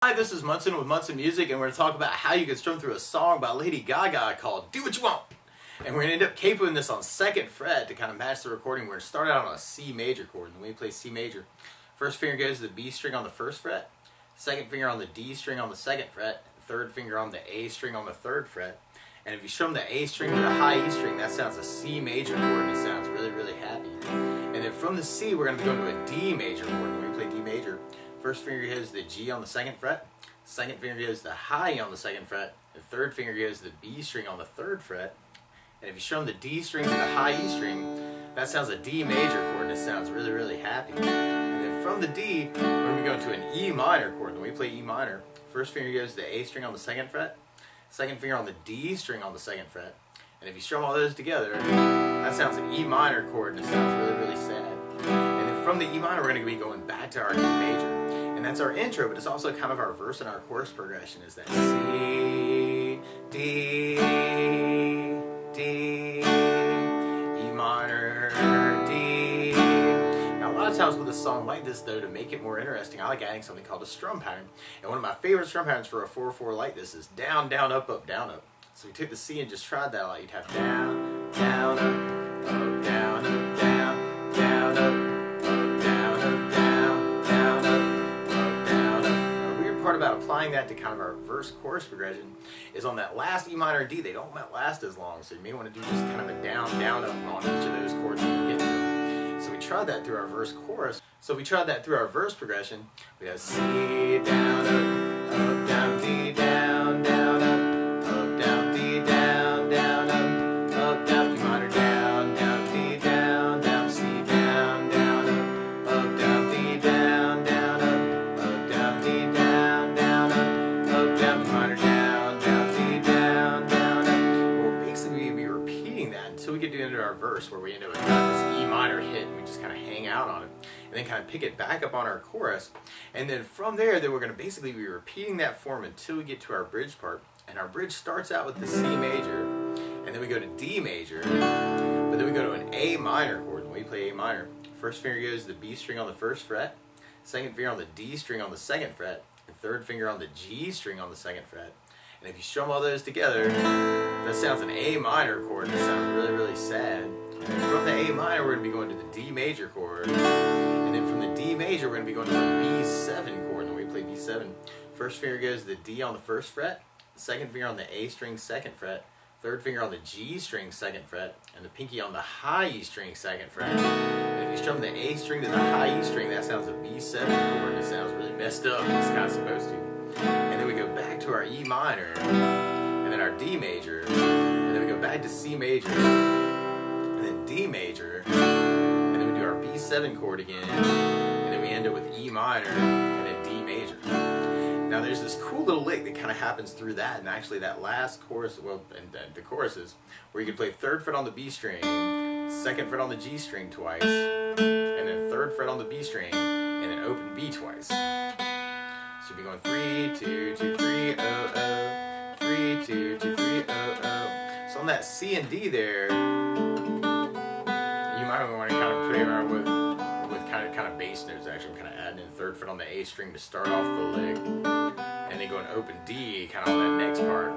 Hi, this is Munson with Munson Music, and we're going to talk about how you can strum through a song by Lady Gaga called Do What You Want. And we're going to end up capoing this on 2nd fret to kind of match the recording. We're going to start out on a C major chord, and when we play C major, first finger goes to the B string on the 1st fret, second finger on the D string on the 2nd fret, third finger on the A string on the 3rd fret. And if you strum the A string to the high E string, that sounds a C major chord, and it sounds really, really happy. And then from the C, we're going to go to a D major chord. When we play D major, first finger goes to the G on the 2nd fret, second finger goes to the high E on the 2nd fret, the third finger goes to the B string on the 3rd fret. And if you strum the D string to the high E string, that sounds a D major chord, and it sounds really, really happy. And then from the D, we're going to go into an E minor chord. When we play E minor, first finger goes to the A string on the 2nd fret, second finger on the D string on the 2nd fret. And if you strum all those together, that sounds an E minor chord, and it sounds really, really sad. And then from the E minor, we're going to be going back to our D major. And that's our intro, but it's also kind of our verse and our chorus progression is that C, D, D, E minor, D. Now a lot of times with a song like this though, to make it more interesting, I like adding something called a strum pattern. And one of my favorite strum patterns for a 4/4 like this is down, down, up, up, down, up. So we took the C and just tried that a lot. You'd have down, down, up, up, down, up, down, down, up, down, up, down, down, up, down, up. The weird part about applying that to kind of our verse chorus progression is on that last E minor and D, they don't last as long. So you may want to do just kind of a down, down, up on each of those chords when you get to them. So we tried that through our verse chorus. So if we tried that through our verse progression, we have C, down, up, down, D, down, down, up. Our verse where we end up with this E minor hit and we just kind of hang out on it and then kind of pick it back up on our chorus, and then from there then we're going to basically be repeating that form until we get to our bridge part. And our bridge starts out with the C major, and then we go to D major, but then we go to an A minor chord. When we play A minor, first finger goes to the B string on the 1st fret, second finger on the D string on the 2nd fret, and third finger on the G string on the 2nd fret. And if you strum all those together, that sounds an A minor chord, and it sounds really, really sad. And then from the A minor, we're going to be going to the D major chord. And then from the D major, we're going to be going to the B7 chord. And when we play B7, first finger goes to the D on the 1st fret, second finger on the A string 2nd fret, third finger on the G string 2nd fret, and the pinky on the high E string 2nd fret. And if you strum the A string to the high E string, that sounds a B7 chord, and it sounds really messed up. It's kind of supposed to. And then we go back to our E minor, and then our D major, and then we go back to C major, and then D major, and then we do our B7 chord again, and then we end up with E minor, and then D major. Now there's this cool little lick that kind of happens through that, and actually that last chorus, well, and the choruses, where you can play 3rd fret on the B string, 2nd fret on the G string twice, and then 3rd fret on the B string, and then open B twice. So you'll be going 3, 2, 2, 3, oh, oh, 3, 2, 2, 3, oh, oh. So on that C and D there, you might want to kind of play around with kind of bass notes. Actually, I'm kind of adding in 3rd fret on the A string to start off the lick, and then go an open D kind of on that next part.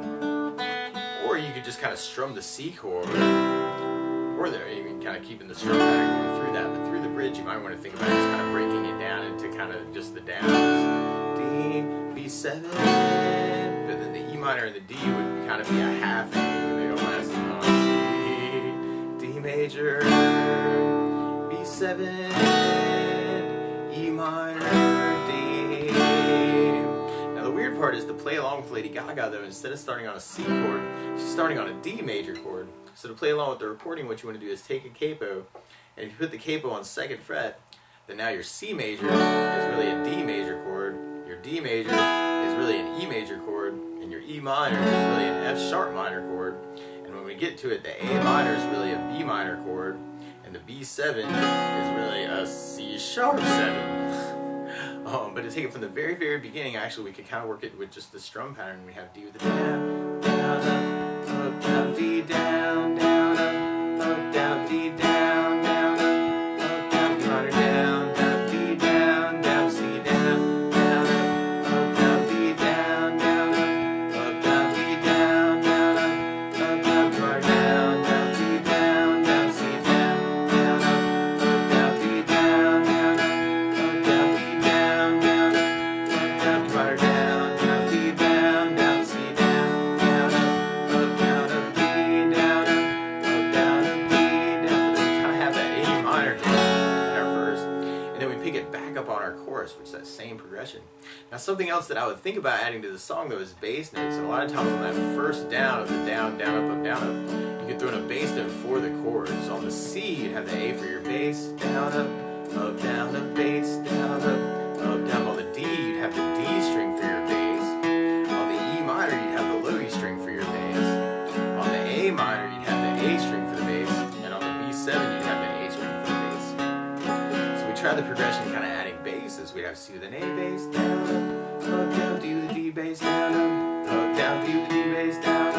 Or you could just kind of strum the C chord, or there you can kind of keeping the strum pattern going through that. But through the bridge, you might want to think about just kind of breaking it down into kind of just the downs. D, B7, but then the E minor and the D would kind of be a half A, and they don't last as long. D major, B7, E minor, D. Now the weird part is to play along with Lady Gaga though, instead of starting on a C chord, she's starting on a D major chord. So to play along with the recording, what you want to do is take a capo, and if you put the capo on 2nd fret, then now your C major is really a D major chord. Your D major is really an E major chord, and your E minor is really an F sharp minor chord. And when we get to it, the A minor is really a B minor chord, and the B7 is really a C sharp 7. But to take it from the very, very beginning, actually, we could kind of work it with just the strum pattern. We have D with the down, down, up, down, D, down, down, up, down, D, down, down, up, down, E minor, down, down, D, down, down, C, down, down, up, down, D, pick it back up on our chorus, which is that same progression. Now something else that I would think about adding to the song though is bass notes. And a lot of times on that first down of the down, down, up, down, up, you could throw in a bass note for the chords. On the C, you'd have the A for your bass, down, up, down, up, bass, down, up, down. On the D, you'd have the D string for your bass. On the E minor, you'd have the low E string for your bass. On the A minor, you'd have the A string for the bass. And on the B7, you'd have the A string for the bass. So we tried the progression kind of adding basses. We'd have C with an A bass, down, up, down, do the D bass, down, up, down, do the D bass, down,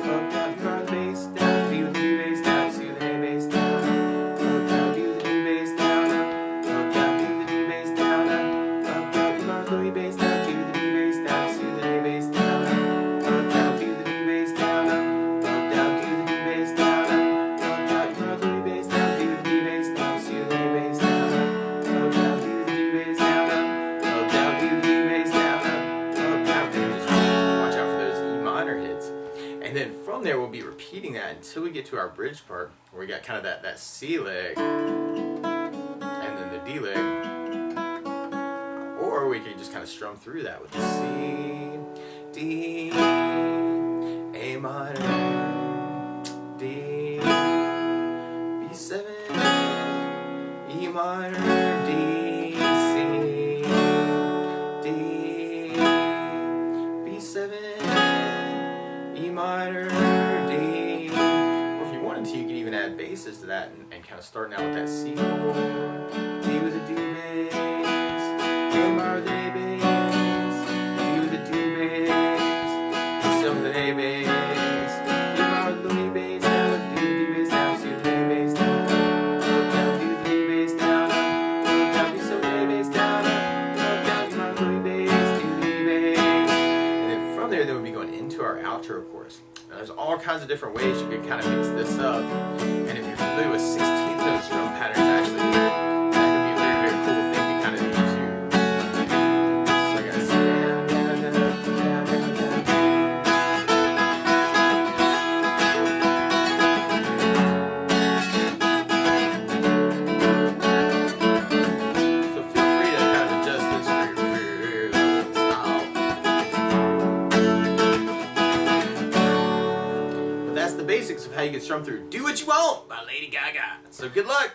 up, down, do the bass, down, do the D bass, down, C with an A bass, down, up, down, do the D bass, down, up, down, do the D bass, down, up, down, do the low E bass, down, do the D bass, down, C with an A bass, down, up, down, do the D bass, down, up, down, do the D bass, down, up, down, do the low E bass, down, do the D bass, down, C with an A bass, down, up, down, do the D bass, down, up, down, do the D bass, down, up, down, do the. Watch out for those E minor hits. And then from there, we'll be repeating that until we get to our bridge part, where we got kind of that C leg, and then the D leg. Or we can just kind of strum through that with the C, D, A minor, D, B7, E minor, D, C, D, B7, E minor, D. Or if you wanted to, you could even add basses to that and kind of starting out with that C chord, D with a D bass, A minor with an A bass, D with a D bass, C with an A bass, E minor with an A bass, down, do the D bass, down, C with an A bass, down, down, do the D bass, down, down, B so with an A bass, down, down, E minor with an A bass, do the D bass. And then from there, we'll be going into our outro chorus. Now, there's all kinds of different ways you can kind of mix this up. And if you're familiar with 16th note strum patterns, actually, that could be a very, very cool thing to kind of do too. So I gotta sit down, down, down, down, down, down, down. So feel free to kind of adjust this for your style. But that's the basics of how you can strum through Do What You Want by Lady Gaga. So good luck!